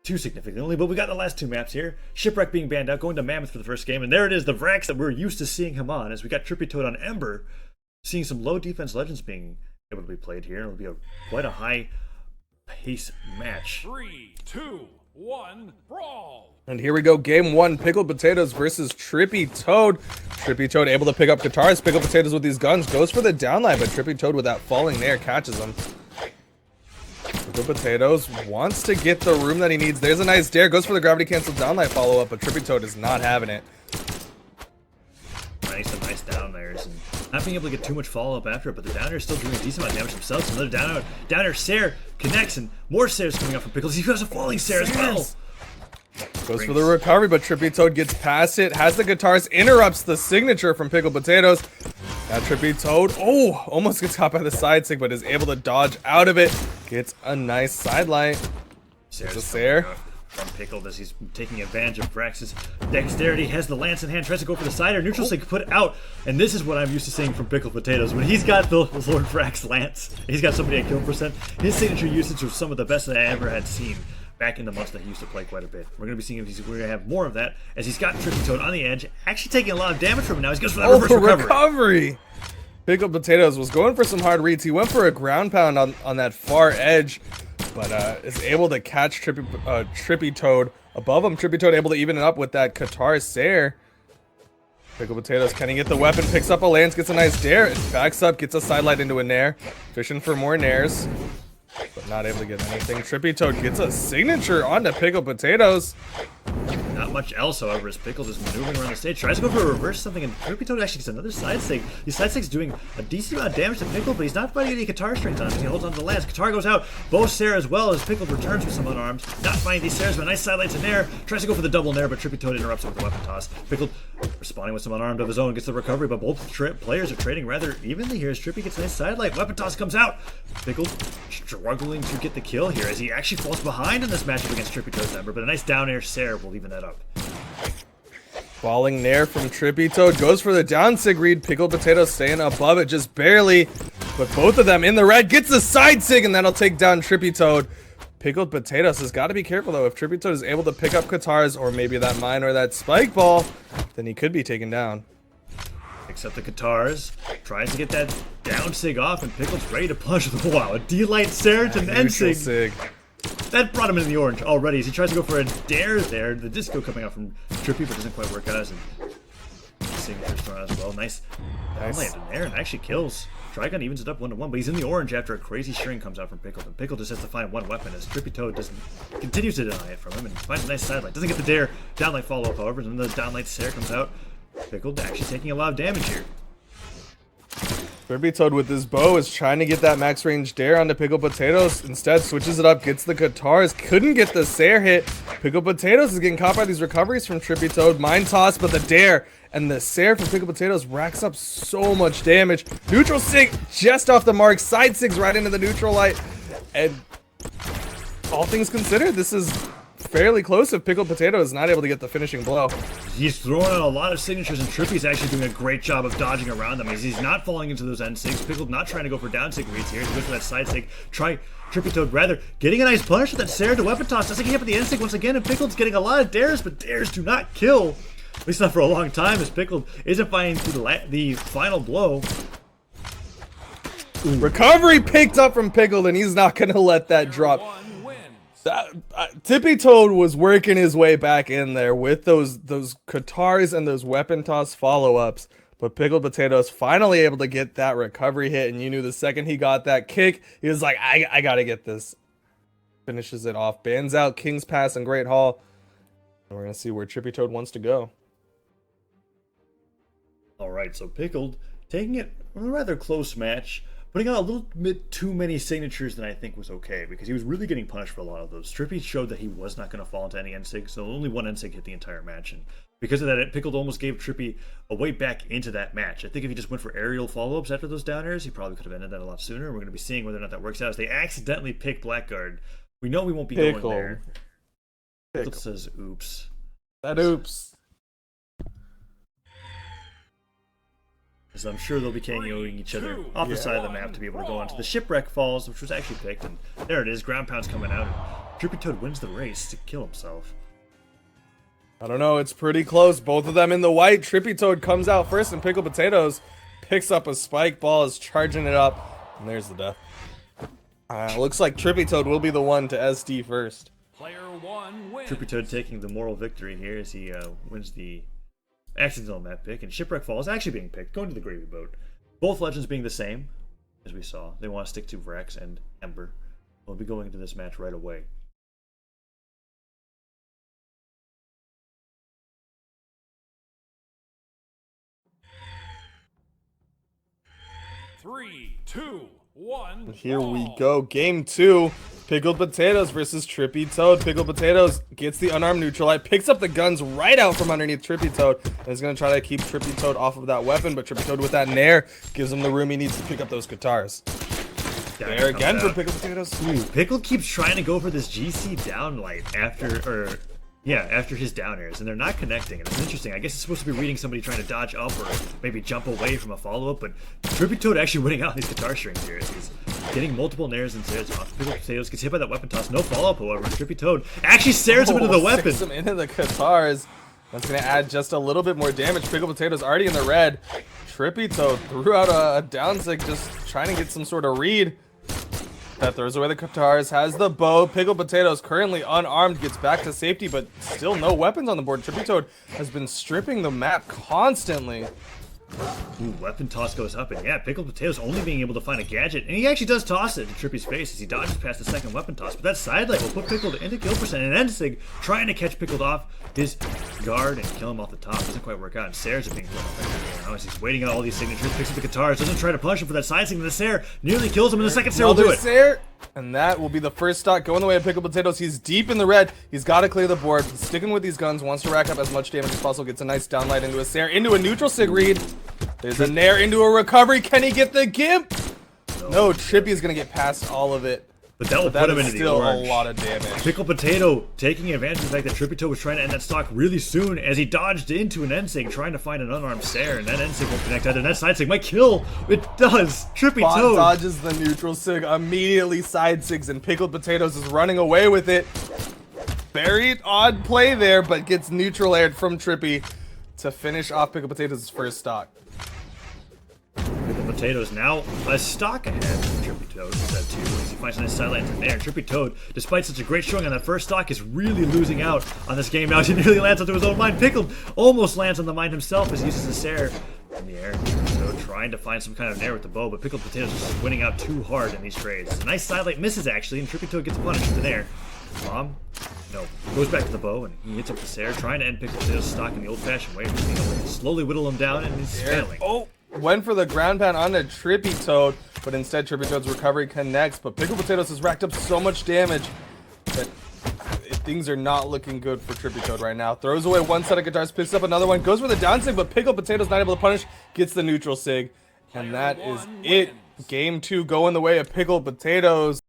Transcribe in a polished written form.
too significantly, but we got the last two maps here. Shipwreck being banned out, going to Mammoth for the first game, and there it is, the Vraxx that we're used to seeing him on, as we got TrippyToad on Ember, seeing some low defense legends being able to be played here. It'll be quite a high pace match. 3, 2, 1, brawl! And here we go, game one, Pickledpotatoes versus TrippyToad. TrippyToad able to pick up guitars. Pickledpotatoes with these guns goes for the downline, but TrippyToad with that falling there catches him. Pickledpotatoes wants to get the room that he needs. There's a nice dare, goes for the gravity cancel downline follow up, but TrippyToad is not having it. Nice down airs, and not being able to get too much follow up after it, but the down air is still doing a decent amount of damage themselves. Another down air Sair connects, and more Sairs coming up from Pickles. He has a falling Sair as well. Goes for the recovery, but TrippyToad gets past it, has the guitars, interrupts the signature from Pickledpotatoes. Now TrippyToad, almost gets caught by the side sig, but is able to dodge out of it. Gets a nice sidelight. There's a Sair. From Pickled as he's taking advantage of Vraxx's dexterity, has the lance in hand, tries to go for the side air, neutral sig put out, and this is what I'm used to seeing from Pickledpotatoes. When he's got the Lord Vraxx lance, he's got somebody at kill percent, his signature usage was some of the best that I ever had seen back in the months that he used to play quite a bit. We're going to be seeing if we're going to have more of that, as he's got TrippyToad on the edge, actually taking a lot of damage from him now. He goes for that reverse recovery. Pickledpotatoes was going for some hard reads. He went for a ground pound on that far edge, but is able to catch TrippyToad above him. TrippyToad able to even it up with that Qatar Sair. Pickledpotatoes, can he get the weapon? Picks up a lance, gets a nice dare, and backs up, gets a sidelight into a nair. Fishing for more nairs, but not able to get anything. TrippyToad gets a signature onto Pickledpotatoes. Not much else, however, as Pickles is maneuvering around the stage. Tries to go for a reverse something, and TrippyToad actually gets another side sig. These side sig's doing a decent amount of damage to Pickle, but he's not finding any guitar strings on him. He holds onto the lance. Guitar goes out. Both Sair as well as Pickle returns with some unarmed. Not finding these Sairs, but a nice sidelights in there. Tries to go for the double nair, but TrippyToad interrupts it with the weapon toss. Pickle responding with some unarmed of his own, gets the recovery, but both players are trading rather evenly here as Trippy gets a nice sidelight. Weapon toss comes out. Pickle struggling to get the kill here as he actually falls behind in this matchup against TrippyToad's Ember, but a nice down air Sair will even that up. Falling nair from TrippyToad, goes for the down sig read. Pickledpotatoes staying above it just barely, but both of them in the red, gets the side sig, and that'll take down TrippyToad. Pickledpotatoes has got to be careful though. If TrippyToad is able to pick up guitars or maybe that mine or that spike ball, then he could be taken down. Picks up the guitars, tries to get that down sig off, and Pickle's ready to plunge with a D-light Sair to an end sig. That brought him in the orange already as he tries to go for a dare there. The disco coming out from Trippy, but doesn't quite work out as a signature thrown as well. Nice. Landed in there and actually kills. Trigun evens it up 1-1, but he's in the orange after a crazy string comes out from Pickle. And Pickle just has to find one weapon as TrippyToad continues to deny it from him and finds a nice sidelight. Doesn't get the dare. Downlight follow up, however, and then the downlight Sair comes out. Pickle actually taking a lot of damage here. TrippyToad with his bow is trying to get that max range dare onto Pickledpotatoes. Instead, switches it up, gets the guitars, couldn't get the Sair hit. Pickledpotatoes is getting caught by these recoveries from TrippyToad. Mind toss, but the dare and the Sair from Pickledpotatoes racks up so much damage. Neutral sig just off the mark. Side sigs right into the neutral light. And all things considered, this is fairly close if Pickledpotato is not able to get the finishing blow. He's throwing out a lot of signatures, and Trippy's actually doing a great job of dodging around them. He's not falling into those end sigs. Pickled not trying to go for down sig reads here. He goes for that side sig. TrippyToad rather getting a nice punish with that Sair to weapon toss. Doesn't get hit with the end sig once again, and Pickled's getting a lot of dares, but dares do not kill. At least not for a long time, as Pickled isn't finding the final blow. Recovery picked up from Pickled, and he's not going to let that drop. TrippyToad was working his way back in there with those guitars and those weapon toss follow-ups, but Pickledpotatoes finally able to get that recovery hit, and you knew the second he got that kick, he was like, I gotta get this. Finishes it off, bans out King's Pass and Great Hall, and we're gonna see where TrippyToad wants to go. Alright, so Pickled taking it a rather close match, putting out a little bit too many signatures than I think was okay, because he was really getting punished for a lot of those. Trippy showed that he was not going to fall into any NSIG, so only one NSIG hit the entire match, and because of that, Pickled almost gave Trippy a way back into that match. I think if he just went for aerial follow-ups after those down airs, he probably could have ended that a lot sooner. We're going to be seeing whether or not that works out, as they accidentally pick Blackguard. We know we won't be going there. Pickle says, oops. That oops. As I'm sure they'll be KOing each other off the side of the map to be able to go onto the Shipwreck Falls, which was actually picked, and there it is, ground pound's coming out. TrippyToad wins the race to kill himself. I don't know, it's pretty close. Both of them in the white. TrippyToad comes out first, and Pickledpotatoes picks up a spike ball, is charging it up, and there's the death. Looks like TrippyToad will be the one to SD first. Player 1 wins. TrippyToad taking the moral victory here as he wins the accidental map pick, and Shipwreck Fall is actually being picked, going to the gravy boat. Both legends being the same, as we saw. They want to stick to Vraxx and Ember. We'll be going into this match right away. Three, two, one. Here we go. Game 2. Pickledpotatoes versus TrippyToad. Pickledpotatoes gets the unarmed neutralite, picks up the guns right out from underneath TrippyToad, and is going to try to keep TrippyToad off of that weapon, but TrippyToad with that nair gives him the room he needs to pick up those guitars. There again for Pickledpotatoes. Ooh, Pickle keeps trying to go for this GC downlight after his down airs, and they're not connecting. And it's interesting. I guess it's supposed to be reading somebody trying to dodge up or maybe jump away from a follow-up, but TrippyToad actually winning out these guitar strings here. He's getting multiple nairs and Sairs off. Pickledpotatoes gets hit by that weapon toss. No follow-up, however. TrippyToad actually Sairs him into the weapon. Him into the guitars. That's going to add just a little bit more damage. Pickledpotatoes already in the red. TrippyToad threw out a down sig, just trying to get some sort of read. That throws away the guitars, has the bow. Pickledpotatoes currently unarmed, gets back to safety, but still no weapons on the board. TrippyToad has been stripping the map constantly. Ooh, weapon toss goes up, and yeah, Pickledpotatoes only being able to find a gadget, and he actually does toss it to Trippy's face as he dodges past the second weapon toss, but that side light will put Pickled into kill percent, and Ensig trying to catch Pickled off his guard and kill him off the top. Doesn't quite work out, and Sairs are being thrown off now as he's waiting on all these signatures, picks up the guitars, doesn't try to punish him for that side signal. The Sair nearly kills him, and the second Sair will do it. Sair, and that will be the first stock going the way of Pickledpotatoes. He's deep in the red. He's got to clear the board. He's sticking with these guns, wants to rack up as much damage as possible, gets a nice downlight into a Sair, into a neutral sig read. There's a nair into a recovery. Can he get the gimp? No, Trippy is going to get past all of it. But that will put him into the orange. Still a lot of damage. Pickledpotato taking advantage of the fact that TrippyToad was trying to end that stock really soon as he dodged into an Ensig trying to find an unarmed Sair, and that Ensig won't connect either. And that side sig might kill. It does. TrippyToad dodges the neutral sig, immediately side sigs, and Pickledpotatoes is running away with it. Very odd play there, but gets neutral aired from Trippy to finish off Pickledpotatoes' first stock. Pickledpotatoes now a stock ahead of TrippyToad instead of 2 as he finds a nice sidelight in there. TrippyToad, despite such a great showing on that first stock, is really losing out on this game now. He nearly lands onto his own mine. Pickled almost lands on the mine himself as he uses the Sair in the air. TrippyToad trying to find some kind of nair with the bow, but Pickledpotatoes is just winning out too hard in these trades. It's a nice sidelight misses actually, and TrippyToad gets punished with the nair. Mom, no, goes back to the bow, and he hits up the Sair, trying to end Pickledpotatoes' stock in the old-fashioned way. Just being able to slowly whittle him down, and he's failing. Oh, went for the ground pound onto TrippyToad, but instead TrippyToad's recovery connects. But Pickledpotatoes has racked up so much damage that things are not looking good for TrippyToad right now. Throws away one set of guitars, picks up another one, goes for the down sig, but Pickledpotatoes not able to punish, gets the neutral sig, and that is it. Game 2 going the way of Pickledpotatoes.